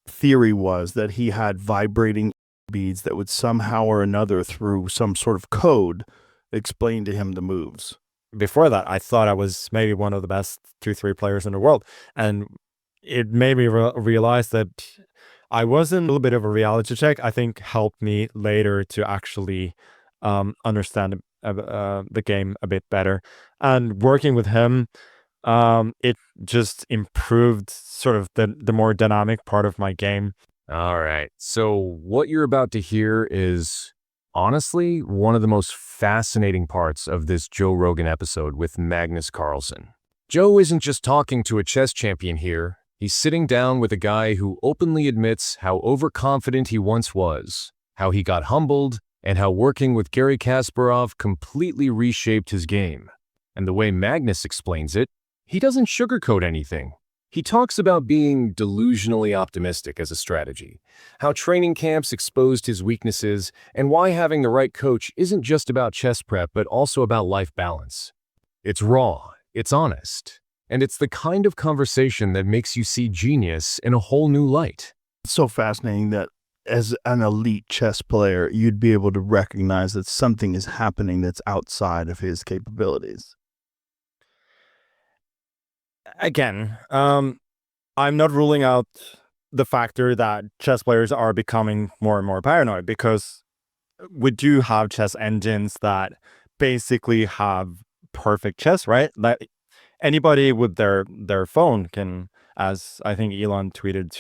theory was that he had vibrating beads that would somehow or another, through some sort of code, explain to him the moves. Before that, I thought I was maybe one of the best 2-3 players in the world. And it made me realize that I wasn't. A little bit of a reality check, I think, helped me later to actually understand the game a bit better. And working with him, it just improved sort of the more dynamic part of my game. All right. So what you're about to hear is honestly one of the most fascinating parts of this Joe Rogan episode with Magnus Carlsen. Joe isn't just talking to a chess champion here. He's sitting down with a guy who openly admits how overconfident he once was, how he got humbled, and how working with Garry Kasparov completely reshaped his game. And the way Magnus explains it, he doesn't sugarcoat anything. He talks about being delusionally optimistic as a strategy, how training camps exposed his weaknesses, and why having the right coach isn't just about chess prep but also about life balance. It's raw, it's honest, and it's the kind of conversation that makes you see genius in a whole new light. It's so fascinating that as an elite chess player, you'd be able to recognize that something is happening that's outside of his capabilities. Again, I'm not ruling out the factor that chess players are becoming more and more paranoid, because we do have chess engines that basically have perfect chess, right? Like anybody with their phone can, as I think Elon tweeted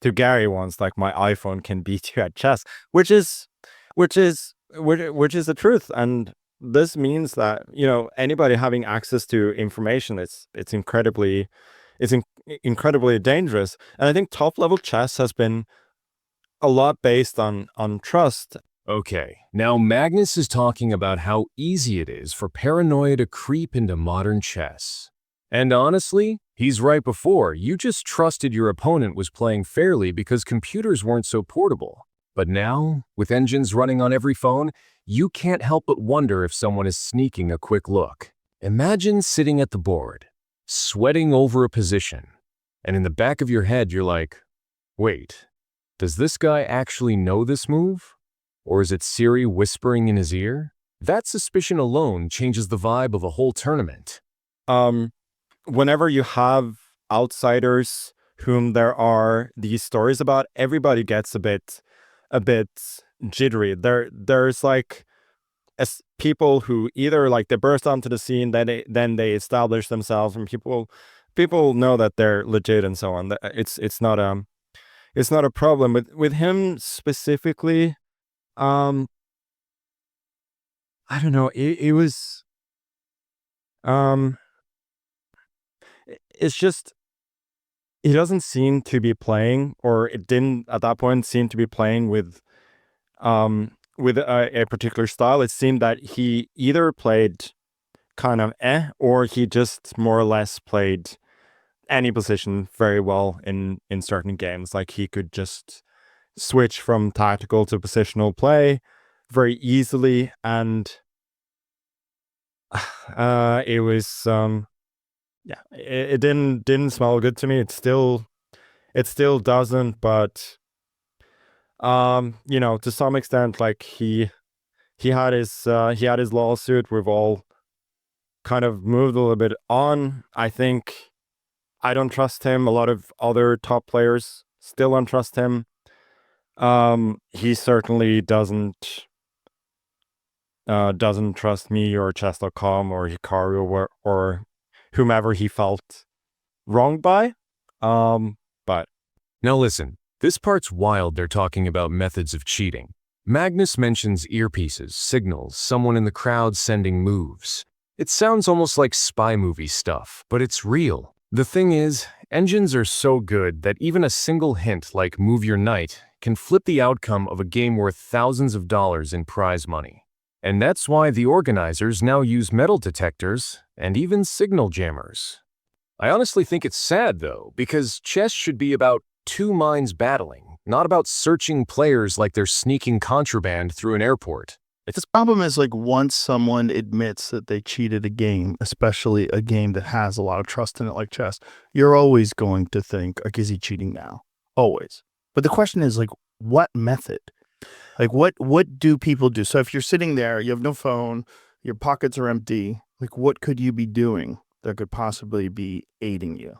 to Gary once, like, my iPhone can beat you at chess, which is the truth. And this means that, anybody having access to information, it's incredibly dangerous. And I think top level chess has been a lot based on trust. Okay, now Magnus is talking about how easy it is for paranoia to creep into modern chess. And honestly, he's right. Before, you just trusted your opponent was playing fairly because computers weren't so portable. But now, with engines running on every phone, you can't help but wonder if someone is sneaking a quick look. Imagine sitting at the board, sweating over a position, and in the back of your head you're like, wait, does this guy actually know this move? Or is it Siri whispering in his ear? That suspicion alone changes the vibe of a whole tournament. Whenever you have outsiders whom there are these stories about, everybody gets a bit jittery. There's like people who either, like, they burst onto the scene, then they establish themselves, and people know that they're legit and so on. It's not a problem with him specifically. I don't know. It was it's just, he doesn't seem to be playing, or it didn't at that point seem to be playing with a particular style. It seemed that he either played kind of or he just more or less played any position very well in certain games. Like, he could just switch from tactical to positional play very easily, and it was yeah, it didn't smell good to me. It still doesn't, but to some extent, like, he had his lawsuit. We've all kind of moved a little bit on. I think I don't trust him. A lot of other top players still don't trust him. He certainly doesn't trust me or chess.com or Hikaru or whomever he felt wronged by. But now listen, this part's wild. They're talking about methods of cheating. Magnus mentions earpieces, signals, someone in the crowd sending moves. It sounds almost like spy movie stuff, but it's real. The thing is, engines are so good that even a single hint like move your knight can flip the outcome of a game worth thousands of dollars in prize money. And that's why the organizers now use metal detectors and even signal jammers. I honestly think it's sad, though, because chess should be about two minds battling, not about searching players like they're sneaking contraband through an airport. The problem is, like, once someone admits that they cheated a game, especially a game that has a lot of trust in it like chess, you're always going to think, like, is he cheating now? Always. But the question is, like, what method? Like, what do people do? So if you're sitting there, you have no phone, your pockets are empty, like, what could you be doing that could possibly be aiding you?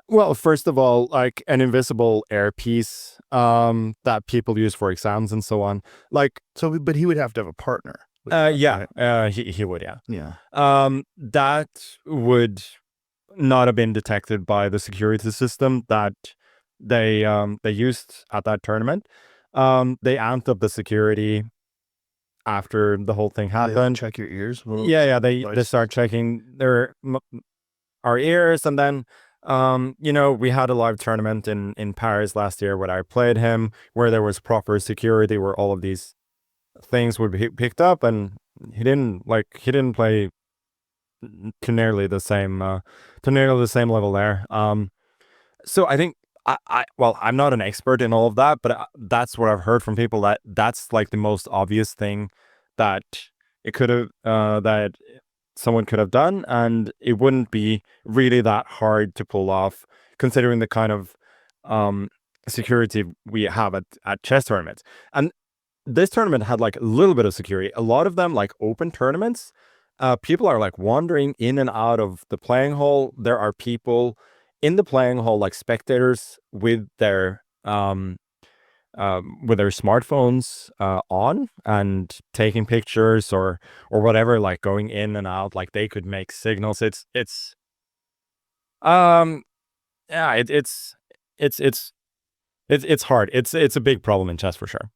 Well, first of all, like an invisible earpiece that people use for exams and so on. Like, So, but he would have to have a partner. yeah, right? he would, yeah. Yeah. That would not have been detected by the security system that they used at that tournament. They amped up the security after the whole thing They have to happened. check your ears. Yeah, they start checking our ears, and then we had a live tournament in Paris last year where I played him, where there was proper security, where all of these things would be picked up, and he didn't play to nearly the same level there. So I think well, I'm not an expert in all of that, but that's what I've heard from people, that that's like the most obvious thing that it could have that someone could have done, and it wouldn't be really that hard to pull off, considering the kind of security we have at chess tournaments. And this tournament had like a little bit of security. A lot of them, like open tournaments, people are like wandering in and out of the playing hall. There are people in the playing hall, like spectators with their smartphones on and taking pictures or whatever, like going in and out, like they could make signals. It's yeah, it's hard. It's a big problem in chess for sure.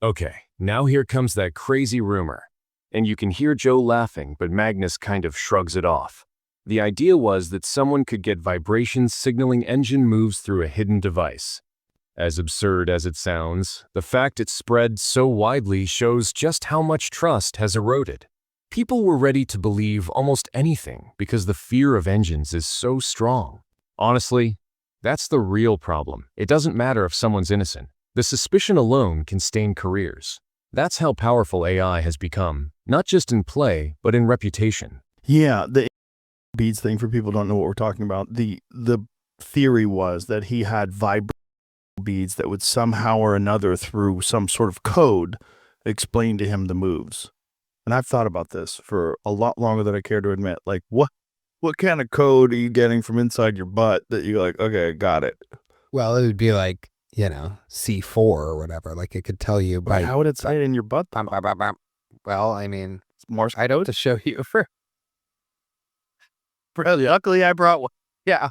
Okay, now here comes that crazy rumor. And you can hear Joe laughing, but Magnus kind of shrugs it off. The idea was that someone could get vibrations signaling engine moves through a hidden device. As absurd as it sounds, the fact it spread so widely shows just how much trust has eroded. People were ready to believe almost anything because the fear of engines is so strong. Honestly, that's the real problem. It doesn't matter if someone's innocent. The suspicion alone can stain careers. That's how powerful AI has become, not just in play, but in reputation. Yeah, the beads thing, for people who don't know what we're talking about. The theory was that he had vibrational beads that would somehow or another, through some sort of code, explain to him the moves. And I've thought about this for a lot longer than I care to admit. Like, what kind of code are you getting from inside your butt that you're like, okay, got it? Well, it would be like, C4 or whatever. Like, it could tell you by... How would it say it in your butt? Well, I mean, Morse I don't to show you for... Luckily, I brought one. Yeah.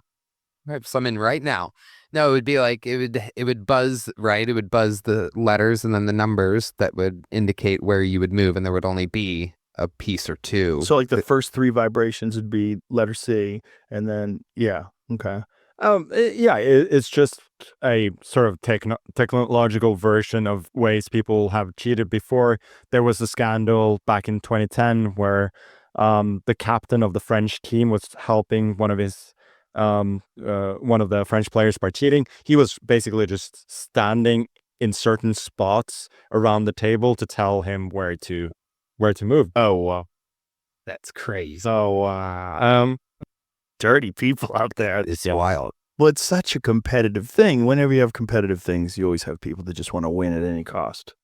I have some in right now. No, it would be like, it would buzz, right? It would buzz the letters and then the numbers that would indicate where you would move, and there would only be a piece or two. So like the first three vibrations would be letter C, and then, yeah, okay. It's just a sort of technological version of ways people have cheated before. There was a scandal back in 2010 where the captain of the French team was helping one of the French players by cheating. He was basically just standing in certain spots around the table to tell him where to move. Oh, wow. That's crazy. So, dirty people out there. It's wild. Well, it's such a competitive thing. Whenever you have competitive things, you always have people that just want to win at any cost,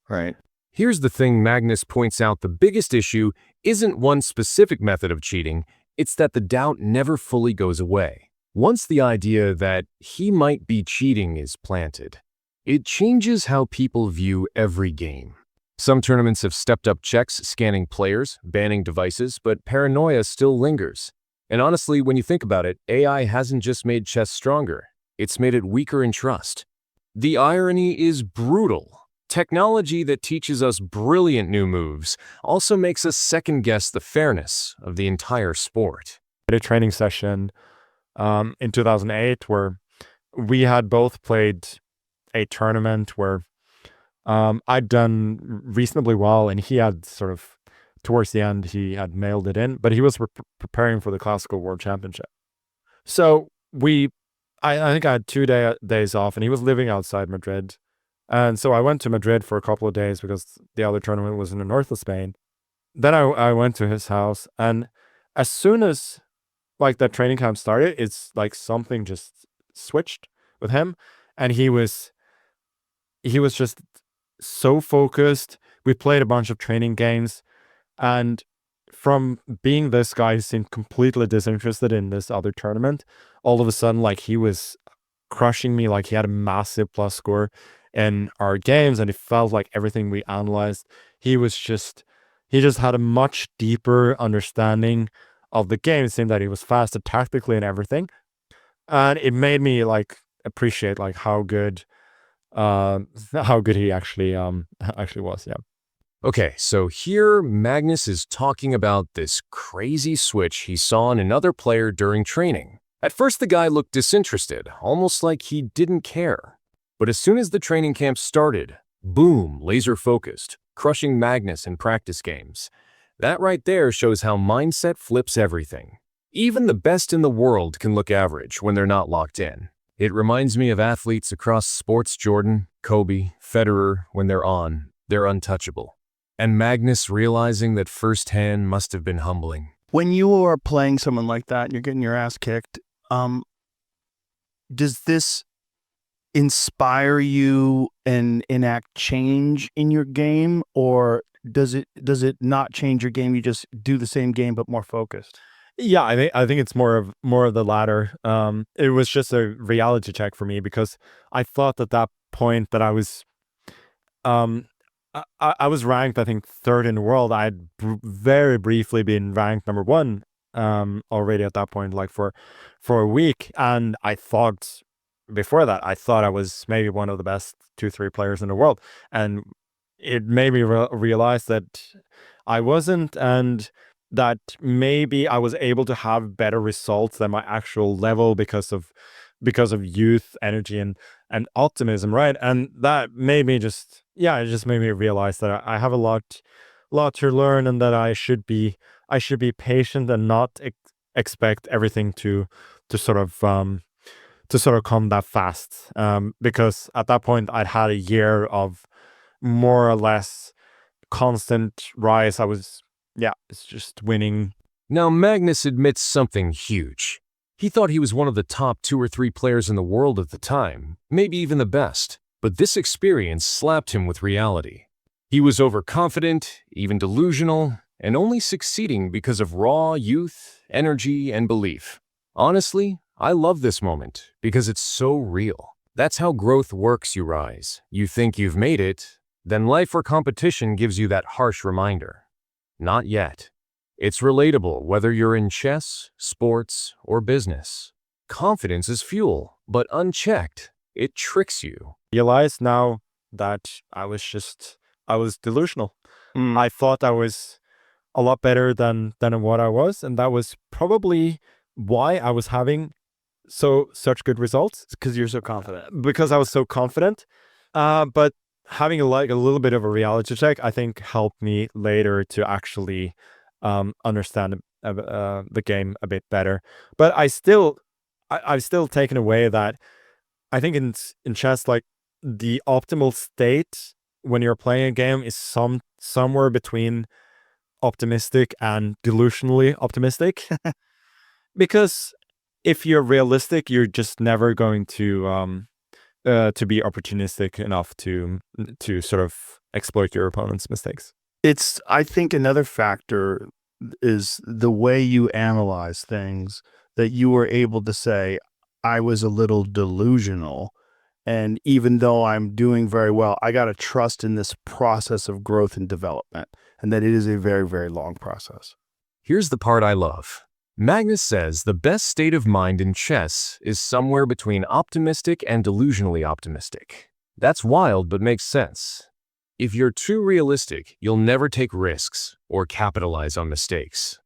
right? Here's the thing Magnus points out: the biggest issue isn't one specific method of cheating, it's that the doubt never fully goes away. Once the idea that he might be cheating is planted, it changes how people view every game. Some tournaments have stepped up checks, scanning players, banning devices, but paranoia still lingers. And honestly, when you think about it, AI hasn't just made chess stronger, it's made it weaker in trust. The irony is brutal. Technology that teaches us brilliant new moves also makes us second-guess the fairness of the entire sport. I had a training session in 2008 where we had both played a tournament where I'd done reasonably well, and he had sort of, towards the end, he had mailed it in, but he was preparing for the Classical World Championship. So I think I had 2 days off, and he was living outside Madrid. And so I went to Madrid for a couple of days because the other tournament was in the north of Spain. Then I went to his house, and as soon as like that training camp started, it's like something just switched with him, and he was he was just so focused. We played a bunch of training games, and from being this guy who seemed completely disinterested in this other tournament, all of a sudden, like, he was crushing me. Like, he had a massive plus score in our games, and it felt like everything we analyzed, he just had a much deeper understanding of the game. It seemed that he was faster tactically and everything, and it made me like appreciate like how good he actually actually was. Yeah. Okay, so here Magnus is talking about this crazy switch he saw in another player during training. At first, the guy looked disinterested, almost like he didn't care. But as soon as the training camp started, boom, laser focused, crushing Magnus in practice games. That right there shows how mindset flips everything. Even the best in the world can look average when they're not locked in. It reminds me of athletes across sports: Jordan, Kobe, Federer. When they're on, they're untouchable. And Magnus realizing that firsthand must have been humbling. When you are playing someone like that and you're getting your ass kicked, does this inspire you and enact change in your game, or does it not change your game? You just do the same game but more focused? Yeah, I think it's more of the latter. It was just a reality check for me, because I thought at that point that I was I was ranked, I think, third in the world. I had very briefly been ranked number one already at that point, like for a week. And I thought before that, I thought I was maybe one of the best 2-3 players in the world. And it made me realize that I wasn't, and that maybe I was able to have better results than my actual level because of youth, energy, and optimism, right? And that made me it just made me realize that I have a lot to learn, and that I should be patient and not expect everything to sort of come that fast. Because at that point I'd had a year of more or less constant rise. It's just winning. Now, Magnus admits something huge. He thought he was one of the top 2 or 3 players in the world at the time, maybe even the best. But this experience slapped him with reality. He was overconfident, even delusional, and only succeeding because of raw youth, energy, and belief. Honestly, I love this moment because it's so real. That's how growth works. You rise, you think you've made it, then life or competition gives you that harsh reminder. Not yet. It's relatable whether you're in chess, sports, or business. Confidence is fuel, but unchecked, it tricks you. Realize now that I was delusional. I thought I was a lot better than what I was, and that was probably why I was having such good results. Because you're so confident. Because I was so confident. But having a little bit of a reality check, I think, helped me later to actually understand the game a bit better. But I've still taken away that I think in chess, like, the optimal state when you're playing a game is somewhere between optimistic and delusionally optimistic. Because if you're realistic, you're just never going to be opportunistic enough to sort of exploit your opponent's mistakes. I think another factor is the way you analyze things, that you were able to say, I was a little delusional. And even though I'm doing very well, I got to trust in this process of growth and development, and that it is a very, very long process. Here's the part I love. Magnus says the best state of mind in chess is somewhere between optimistic and delusionally optimistic. That's wild, but makes sense. If you're too realistic, you'll never take risks or capitalize on mistakes.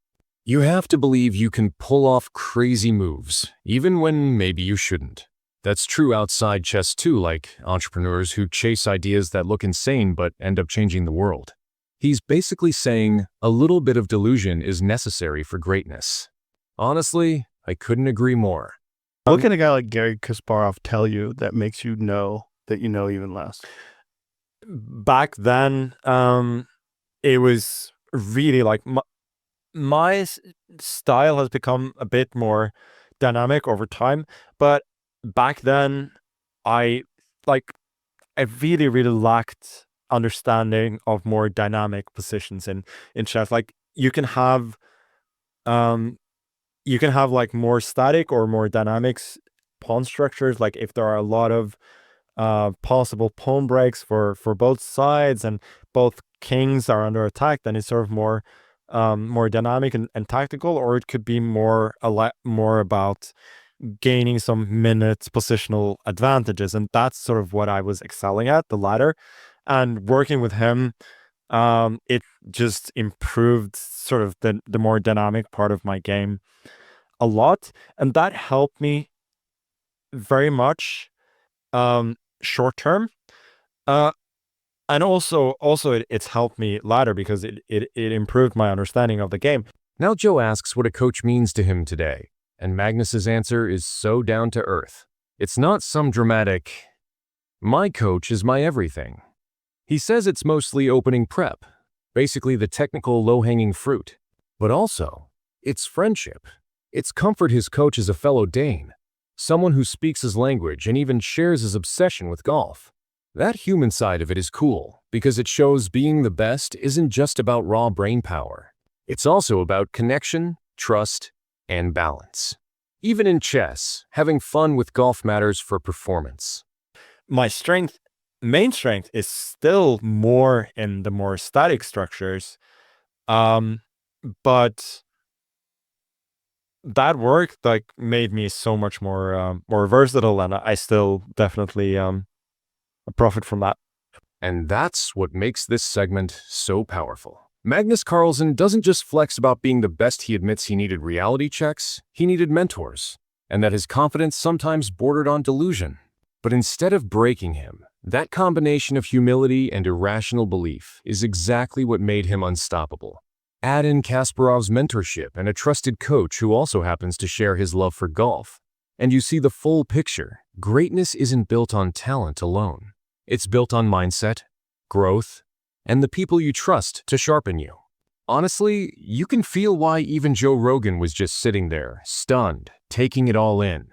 You have to believe you can pull off crazy moves, even when maybe you shouldn't. That's true outside chess too, like entrepreneurs who chase ideas that look insane but end up changing the world. He's basically saying a little bit of delusion is necessary for greatness. Honestly, I couldn't agree more. What can a guy like Garry Kasparov tell you that makes you know that you know even less? Back then, it was really like my style has become a bit more dynamic over time, but back then I I really, really lacked understanding of more dynamic positions in chess. Like you can have like more static or more dynamics pawn structures. Like if there are a lot of possible pawn breaks for both sides and both kings are under attack, then it's sort of more dynamic and tactical, or it could be more about gaining some minute positional advantages. And that's sort of what I was excelling at, the latter. And working with him, it just improved sort of the more dynamic part of my game a lot. And that helped me very much short term. And also it's helped me later because it improved my understanding of the game. Now Joe asks what a coach means to him today, and Magnus's answer is so down to earth. It's not some dramatic, "My coach is my everything." He says it's mostly opening prep, basically the technical low-hanging fruit. But also, it's friendship. It's comfort his coach is a fellow Dane, someone who speaks his language and even shares his obsession with golf. That human side of it is cool, because it shows being the best isn't just about raw brain power. It's also about connection, trust, and balance. Even in chess, having fun with golf matters for performance. My main strength is still more in the more static structures. But that work like made me so much more versatile, and I still definitely profit from that. And that's what makes this segment so powerful. Magnus Carlsen doesn't just flex about being the best. He admits he needed reality checks, he needed mentors, and that his confidence sometimes bordered on delusion. But instead of breaking him, that combination of humility and irrational belief is exactly what made him unstoppable. Add in Kasparov's mentorship and a trusted coach who also happens to share his love for golf, and you see the full picture. Greatness isn't built on talent alone. It's built on mindset, growth, and the people you trust to sharpen you. Honestly, you can feel why even Joe Rogan was just sitting there, stunned, taking it all in.